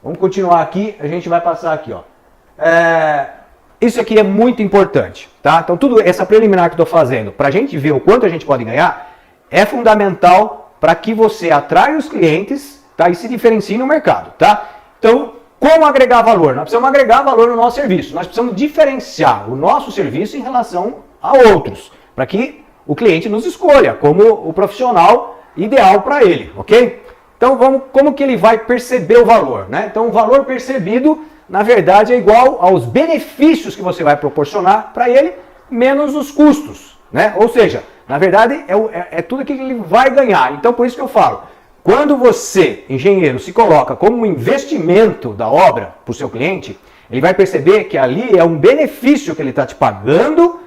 Vamos continuar aqui, a gente vai passar aqui, ó. Isso aqui é muito importante, tá? Então, tudo essa preliminar que eu estou fazendo, para a gente ver o quanto a gente pode ganhar, é fundamental para que você atraia os clientes, tá? E se diferencie no mercado, tá? Então, como agregar valor? Nós precisamos agregar valor no nosso serviço. Nós precisamos diferenciar o nosso serviço em relação a outros, para que o cliente nos escolha como o profissional ideal para ele, ok? Então, como que ele vai perceber o valor, né? Então, o valor percebido, na verdade, é igual aos benefícios que você vai proporcionar para ele, menos os custos, né? Ou seja, na verdade, é tudo que ele vai ganhar. Então, por isso que eu falo, quando você, engenheiro, se coloca como um investimento da obra para o seu cliente, ele vai perceber que ali é um benefício que ele está te pagando,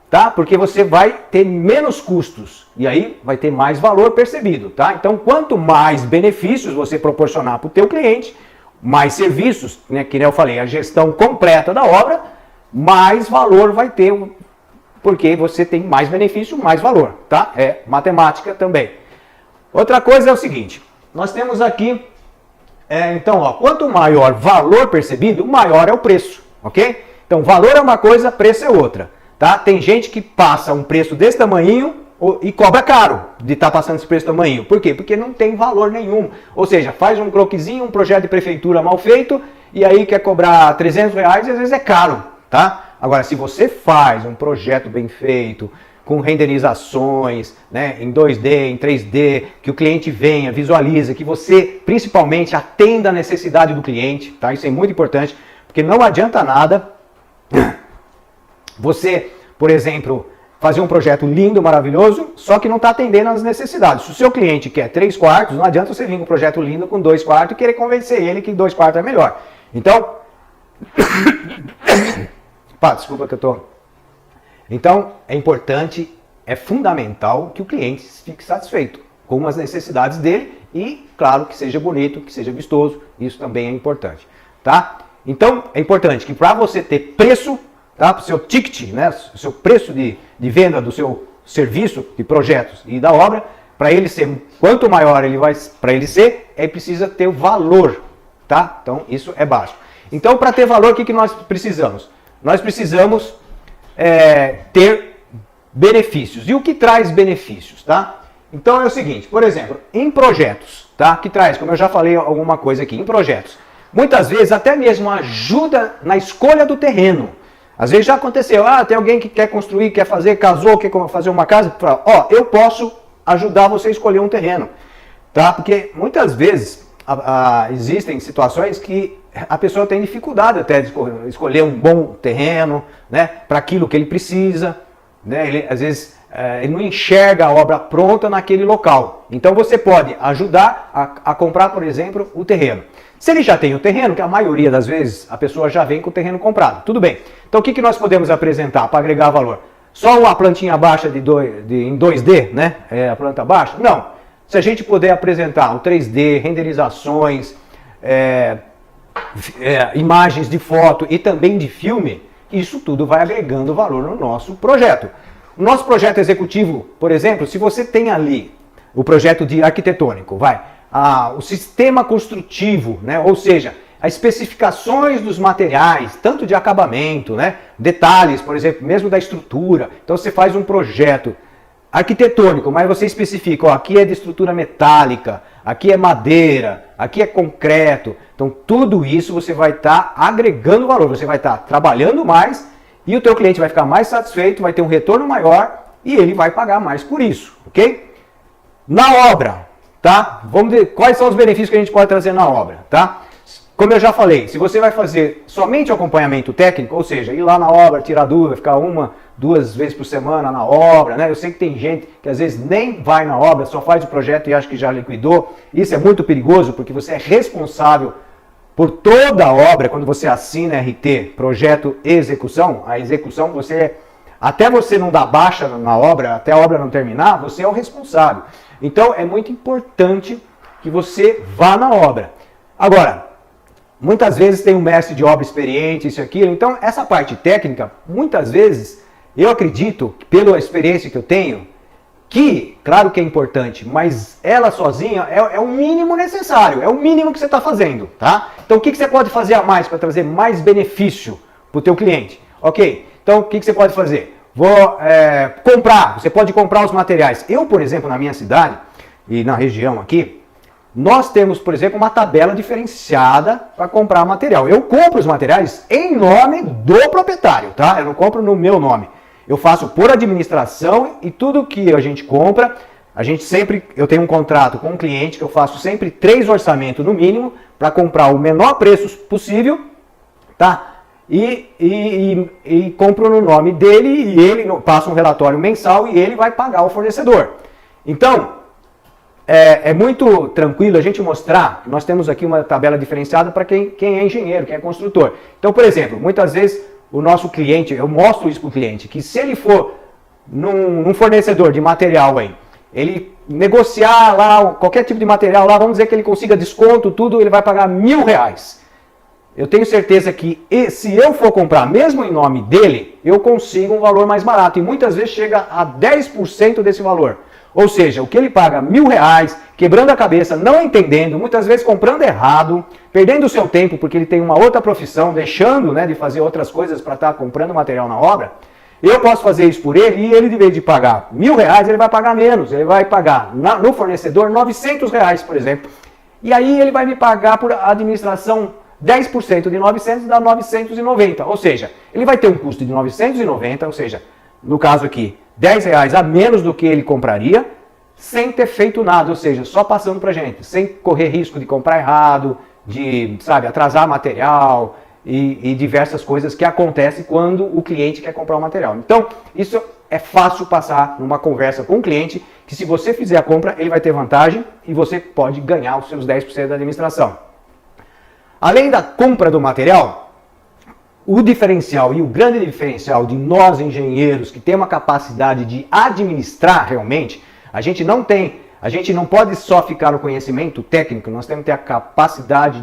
tá? Porque você vai ter menos custos e aí vai ter mais valor percebido, tá? Então, quanto mais benefícios você proporcionar para o teu cliente, mais serviços, né, que nem eu falei, a gestão completa da obra, mais valor vai ter, porque você tem mais benefício, mais valor, tá? É matemática também. Outra coisa é o seguinte, nós temos aqui, então, ó, quanto maior valor percebido, maior é o preço, ok? Então, valor é uma coisa, preço é outra, tá? Tem gente que passa um preço desse tamanho e cobra caro de estar passando esse preço tamanho. Por quê? Porque não tem valor nenhum. Ou seja, faz um croquisinho, um projeto de prefeitura mal feito, e aí quer cobrar R$300 e às vezes é caro, tá? Agora, se você faz um projeto bem feito, com renderizações, né, em 2D, em 3D, que o cliente venha, visualiza, que você principalmente atenda a necessidade do cliente, tá? Isso é muito importante, porque não adianta nada você, por exemplo, fazer um projeto lindo, maravilhoso, só que não está atendendo às necessidades. Se o seu cliente quer 3 quartos, não adianta você vir com um projeto lindo com 2 quartos e querer convencer ele que 2 quartos é melhor. Então, desculpa que eu tô... Então, é importante, é fundamental que o cliente fique satisfeito com as necessidades dele e, claro, que seja bonito, que seja vistoso, isso também é importante, tá? Então, é importante que para você ter preço, tá, para o seu ticket, né, o seu preço de venda do seu serviço, de projetos e da obra, para ele ser, quanto maior ele vai para ele ser, ele precisa ter o valor, tá? Então, isso é básico. Então, para ter valor, o que nós precisamos? Nós precisamos ter benefícios. E o que traz benefícios, tá? Então é o seguinte, por exemplo, em projetos, tá? Que traz, como eu já falei alguma coisa aqui, em projetos, muitas vezes até mesmo ajuda na escolha do terreno. Às vezes já aconteceu, tem alguém que quer construir, quer fazer, casou, quer fazer uma casa, fala, eu posso ajudar você a escolher um terreno, tá? Porque muitas vezes existem situações que a pessoa tem dificuldade até de escolher um bom terreno, né, para aquilo que ele precisa, né, ele, às vezes ele não enxerga a obra pronta naquele local. Então você pode ajudar a comprar, por exemplo, o terreno. Se ele já tem o terreno, que a maioria das vezes a pessoa já vem com o terreno comprado, tudo bem. Então o que nós podemos apresentar para agregar valor? Só uma plantinha baixa em 2D, né, a planta baixa? Não. Se a gente puder apresentar o 3D, renderizações, imagens de foto e também de filme, isso tudo vai agregando valor no nosso projeto. O nosso projeto executivo, por exemplo, se você tem ali o projeto de arquitetônico, o sistema construtivo, né, ou seja, as especificações dos materiais, tanto de acabamento, né, detalhes, por exemplo, mesmo da estrutura. Então você faz um projeto arquitetônico, mas você especifica, aqui é de estrutura metálica, aqui é madeira, aqui é concreto. Então tudo isso você vai estar agregando valor, você vai estar trabalhando mais e o teu cliente vai ficar mais satisfeito, vai ter um retorno maior e ele vai pagar mais por isso, ok? Na obra, tá? Vamos ver quais são os benefícios que a gente pode trazer na obra, tá? Como eu já falei, se você vai fazer somente o acompanhamento técnico, ou seja, ir lá na obra, tirar dúvida, ficar 1, 2 vezes por semana na obra, né? Eu sei que tem gente que às vezes nem vai na obra, só faz o projeto e acha que já liquidou. Isso é muito perigoso porque você é responsável por toda a obra. Quando você assina RT, projeto e execução, a execução até você não dar baixa na obra, até a obra não terminar, você é o responsável. Então é muito importante que você vá na obra. Agora, muitas vezes tem um mestre de obra experiente, isso e aquilo. Então, essa parte técnica, muitas vezes, eu acredito, pela experiência que eu tenho, que, claro que é importante, mas ela sozinha é o mínimo necessário, é o mínimo que você está fazendo, tá? Então o que você pode fazer a mais para trazer mais benefício para o teu cliente? Ok, então o que você pode fazer? Você pode comprar os materiais. Eu, por exemplo, na minha cidade e na região aqui, nós temos, por exemplo, uma tabela diferenciada para comprar material. Eu compro os materiais em nome do proprietário, tá? Eu não compro no meu nome. Eu faço por administração e tudo que a gente compra, eu tenho um contrato com o cliente que eu faço sempre 3 orçamentos no mínimo para comprar o menor preço possível, tá? E compro no nome dele e ele passa um relatório mensal e ele vai pagar o fornecedor. Então, é muito tranquilo a gente mostrar, nós temos aqui uma tabela diferenciada para quem é engenheiro, quem é construtor. Então, por exemplo, muitas vezes o nosso cliente, eu mostro isso para o cliente, que se ele for num fornecedor de material aí, ele negociar lá qualquer tipo de material lá, vamos dizer que ele consiga desconto, tudo, ele vai pagar R$1.000. Eu tenho certeza que se eu for comprar mesmo em nome dele, eu consigo um valor mais barato. E muitas vezes chega a 10% desse valor. Ou seja, o que ele paga R$1.000, quebrando a cabeça, não entendendo, muitas vezes comprando errado, perdendo o seu tempo porque ele tem uma outra profissão, deixando, né, de fazer outras coisas para estar comprando material na obra. Eu posso fazer isso por ele e ele, de vez de pagar R$1.000, ele vai pagar menos. Ele vai pagar no fornecedor R$900, por exemplo. E aí ele vai me pagar por administração 10% de 900 dá 990. Ou seja, ele vai ter um custo de 990, ou seja, no caso aqui, R$10 a menos do que ele compraria, sem ter feito nada, ou seja, só passando para a gente, sem correr risco de comprar errado, de, atrasar material e diversas coisas que acontecem quando o cliente quer comprar o material. Então, isso é fácil passar numa conversa com o cliente, que se você fizer a compra, ele vai ter vantagem e você pode ganhar os seus 10% da administração. Além da compra do material, o diferencial e o grande diferencial de nós engenheiros que temos a capacidade de administrar realmente, a gente não pode só ficar no conhecimento técnico, nós temos que ter a capacidade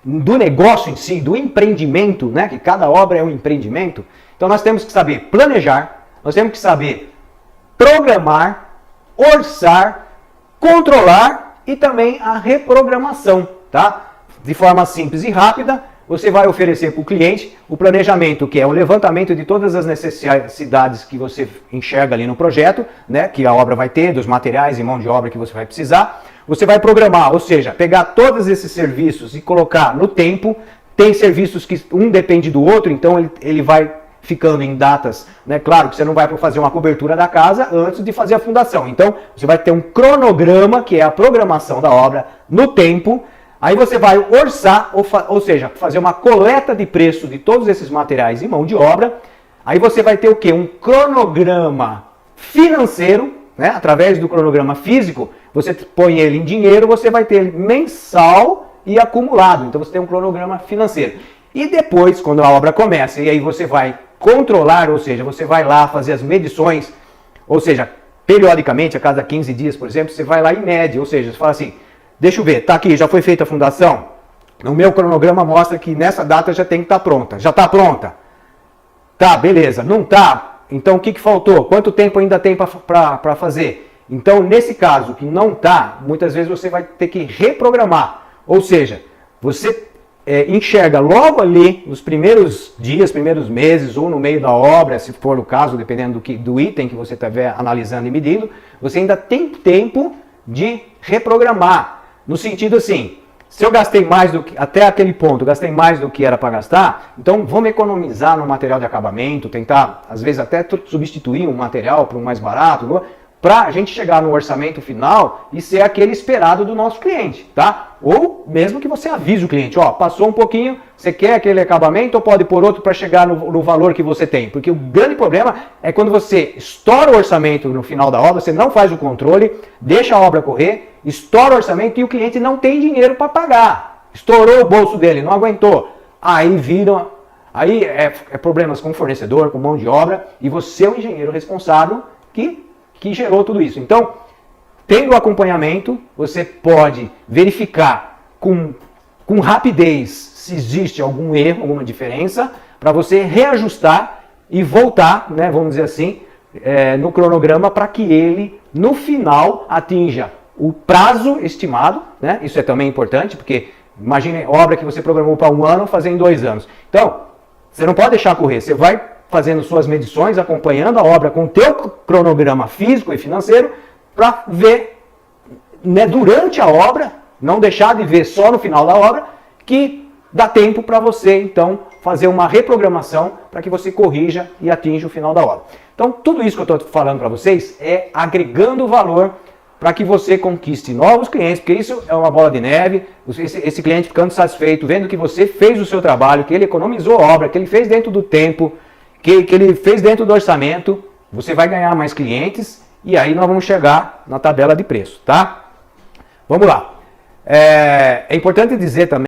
do negócio em si, do empreendimento, né? Que cada obra é um empreendimento. Então nós temos que saber planejar, nós temos que saber programar, orçar, controlar e também a reprogramação, tá? De forma simples e rápida, você vai oferecer para o cliente o planejamento, que é o levantamento de todas as necessidades que você enxerga ali no projeto, né, que a obra vai ter, dos materiais e mão de obra que você vai precisar. Você vai programar, ou seja, pegar todos esses serviços e colocar no tempo. Tem serviços que um depende do outro, então ele vai ficando em datas, né? Claro que você não vai fazer uma cobertura da casa antes de fazer a fundação. Então, você vai ter um cronograma, que é a programação da obra, no tempo. Aí você vai orçar, ou seja, fazer uma coleta de preço de todos esses materiais e mão de obra. Aí você vai ter o quê? Um cronograma financeiro, né? Através do cronograma físico, você põe ele em dinheiro, você vai ter mensal e acumulado. Então você tem um cronograma financeiro. E depois, quando a obra começa, e aí você vai controlar, ou seja, você vai lá fazer as medições, ou seja, periodicamente, a cada 15 dias, por exemplo, você vai lá e mede, ou seja, você fala assim, deixa eu ver, tá aqui, já foi feita a fundação? No meu cronograma mostra que nessa data já tem que estar pronta. Já está pronta? Tá, beleza. Não tá? Então o que faltou? Quanto tempo ainda tem para fazer? Então, nesse caso que não tá, muitas vezes você vai ter que reprogramar. Ou seja, você enxerga logo ali, nos primeiros dias, primeiros meses, ou no meio da obra, se for o caso, dependendo do item que você estiver analisando e medindo, você ainda tem tempo de reprogramar. No sentido assim, se eu gastei mais do que, até aquele ponto, gastei mais do que era para gastar, então vamos economizar no material de acabamento, tentar, às vezes, até substituir um material para um mais barato, para a gente chegar no orçamento final e ser aquele esperado do nosso cliente, tá? Ou mesmo que você avise o cliente, ó, passou um pouquinho, você quer aquele acabamento ou pode pôr outro para chegar no valor que você tem? Porque o grande problema é quando você estoura o orçamento no final da obra, você não faz o controle, deixa a obra correr, estoura o orçamento e o cliente não tem dinheiro para pagar. Estourou o bolso dele, não aguentou. Aí é problemas com o fornecedor, com mão de obra, e você é o engenheiro responsável que gerou tudo isso. Então, tendo o acompanhamento, você pode verificar com rapidez se existe algum erro, alguma diferença, para você reajustar e voltar, né, vamos dizer assim, no cronograma para que ele, no final, atinja o prazo estimado, né? Isso é também importante, porque imagine obra que você programou para 1 ano, fazer em 2 anos. Então, você não pode deixar correr, você vai fazendo suas medições, acompanhando a obra com o teu cronograma físico e financeiro, para ver, né, durante a obra, não deixar de ver só no final da obra, que dá tempo para você, então, fazer uma reprogramação para que você corrija e atinja o final da obra. Então, tudo isso que eu estou falando para vocês é agregando valor para que você conquiste novos clientes, porque isso é uma bola de neve, esse cliente ficando satisfeito, vendo que você fez o seu trabalho, que ele economizou a obra, que ele fez dentro do tempo, que ele fez dentro do orçamento, você vai ganhar mais clientes e aí nós vamos chegar na tabela de preço, tá? Vamos lá. É importante dizer também